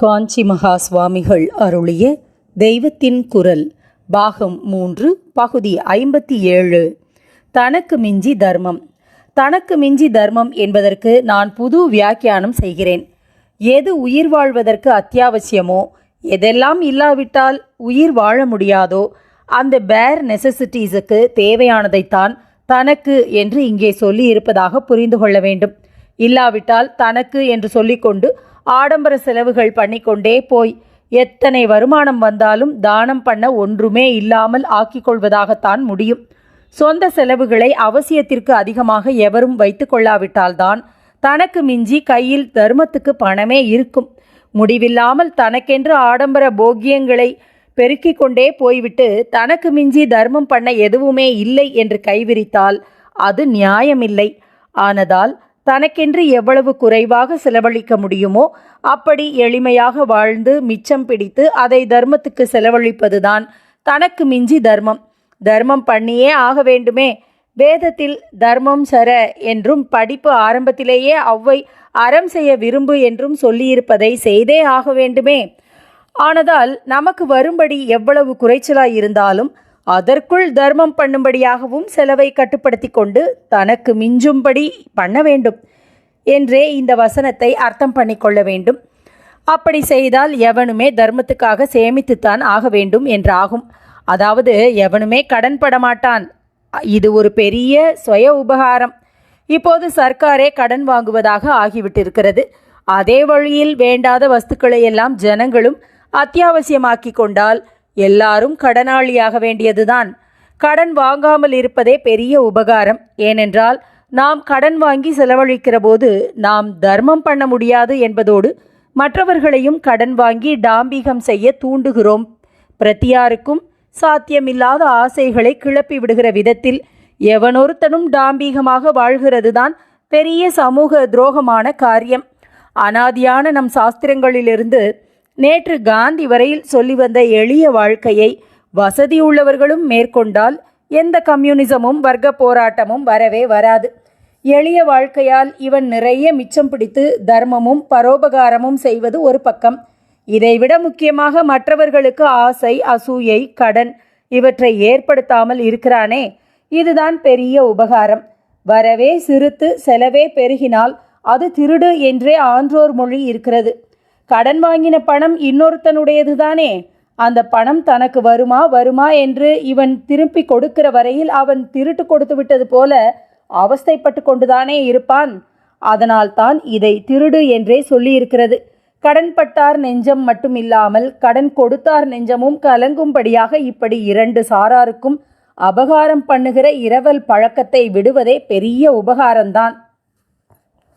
காஞ்சி மகா சுவாமிகள் அருளிய தெய்வத்தின் குரல் பாகம் 3 பகுதி 57. தனக்கு மிஞ்சி தர்மம். தனக்கு மிஞ்சி தர்மம் என்பதற்கு நான் புது வியாக்கியானம் செய்கிறேன். எது உயிர் வாழ்வதற்கு அத்தியாவசியமோ, எதெல்லாம் இல்லாவிட்டால் உயிர் வாழ முடியாதோ, அந்த பேர் நெசசிட்டிஸுக்கு தேவையானதைத்தான் தனக்கு என்று இங்கே சொல்லி இருப்பதாக புரிந்து கொள்ள வேண்டும். இல்லாவிட்டால் தனக்கு என்று சொல்லிக்கொண்டு ஆடம்பர செலவுகள் பண்ணிக்கொண்டே போய் எத்தனை வருமானம் வந்தாலும் தானம் பண்ண ஒன்றுமே இல்லாமல் ஆக்கிக்கொள்வதாகத்தான் முடியும். சொந்த செலவுகளை அவசியத்திற்கு அதிகமாக எவரும் வைத்து கொள்ளாவிட்டால்தான் தனக்கு மிஞ்சி கையில் தர்மத்துக்கு பணமே இருக்கும். முடிவில்லாமல் தனக்கென்று ஆடம்பர போக்கியங்களை பெருக்கிக் கொண்டே போய்விட்டு தனக்கு மிஞ்சி தர்மம் பண்ண எதுவுமே இல்லை என்று கைவிரித்தால் அது நியாயமில்லை. ஆனதால் தனக்கென்று எவ்வளவு குறைவாக செலவழிக்க முடியுமோ அப்படி எளிமையாக வாழ்ந்து மிச்சம் பிடித்து அதை தர்மத்துக்கு செலவழிப்பதுதான் தனக்கு மிஞ்சி தர்மம். தர்மம் பண்ணியே ஆக வேண்டுமே. வேதத்தில் தர்மம் சர என்றும் படிப்பு ஆரம்பத்திலேயே அவ்வை அறம் செய்ய விரும்பு என்றும் சொல்லியிருப்பதை செய்தே ஆக வேண்டுமே. ஆனதால் நமக்கு வரும்படி எவ்வளவு குறைச்சலாய் இருந்தாலும் அதற்குள் தர்மம் பண்ணும்படியாகவும் செலவை கட்டுப்படுத்தி கொண்டு தனக்கு மிஞ்சும்படி பண்ண வேண்டும் என்றே இந்த வசனத்தை அர்த்தம் பண்ணிக்கொள்ள வேண்டும். அப்படி செய்தால் எவனுமே தர்மத்துக்காக சேமித்துத்தான் ஆக வேண்டும் என்றாகும். அதாவது எவனுமே கடன் படமாட்டான். இது ஒரு பெரிய சுய உபகாரம். இப்போது சர்க்காரே கடன் வாங்குவதாக ஆகிவிட்டிருக்கிறது. அதே வழியில் வேண்டாத வஸ்துக்களை எல்லாம் ஜனங்களும் அத்தியாவசியமாக்கி கொண்டால் எல்லாரும் கடனாளியாக வேண்டியதுதான். கடன் வாங்காமல் இருப்பதே பெரிய உபகாரம். ஏனென்றால் நாம் கடன் வாங்கி செலவழிக்கிற போது நாம் தர்மம் பண்ண முடியாது என்பதோடு மற்றவர்களையும் கடன் வாங்கி டாம்பீகம் செய்ய தூண்டுகிறோம். பிரத்தியாருக்கும் சாத்தியமில்லாத ஆசைகளை கிளப்பி விடுகிற விதத்தில் எவனொருத்தனும் டாம்பீகமாக வாழ்கிறதுதான் பெரிய சமூக துரோகமான காரியம். அனாதியான நம் சாஸ்திரங்களிலிருந்து நேற்று காந்தி வரையில் சொல்லி வந்த எளிய வாழ்க்கையை வசதியுள்ளவர்களும் மேற்கொண்டால் எந்த கம்யூனிசமும் வர்க்க போராட்டமும் வரவே வராது. எளிய வாழ்க்கையால் இவன் நிறைய மிச்சம் பிடித்து தர்மமும் பரோபகாரமும் செய்வது ஒரு பக்கம். இதைவிட முக்கியமாக மற்றவர்களுக்கு ஆசை, அசூயை, கடன் இவற்றை ஏற்படுத்தாமல் இருக்கிறானே, இதுதான் பெரிய உபகாரம். வரவே சிறுத்து செலவே பெருகினால் அது திருடு என்றே ஆன்றோர் மொழி இருக்கிறது. கடன் வாங்கின பணம் இன்னொருத்தனுடையது தானே. அந்த பணம் தனக்கு வருமா என்று இவன் திருப்பி கொடுக்கிற வரையில் அவன் திருட்டு கொடுத்து விட்டது போல அவஸ்தைப்பட்டு கொண்டுதானே இருப்பான். அதனால்தான் இதை திருடு என்றே சொல்லியிருக்கிறது. கடன்பட்டார் நெஞ்சம் மட்டுமில்லாமல் கடன் கொடுத்தார் நெஞ்சமும் கலங்கும்படியாக இப்படி இரண்டு சாராருக்கும் அபகாரம் பண்ணுகிற இரவல் பழக்கத்தை விடுவதே பெரிய உபகாரம்தான்.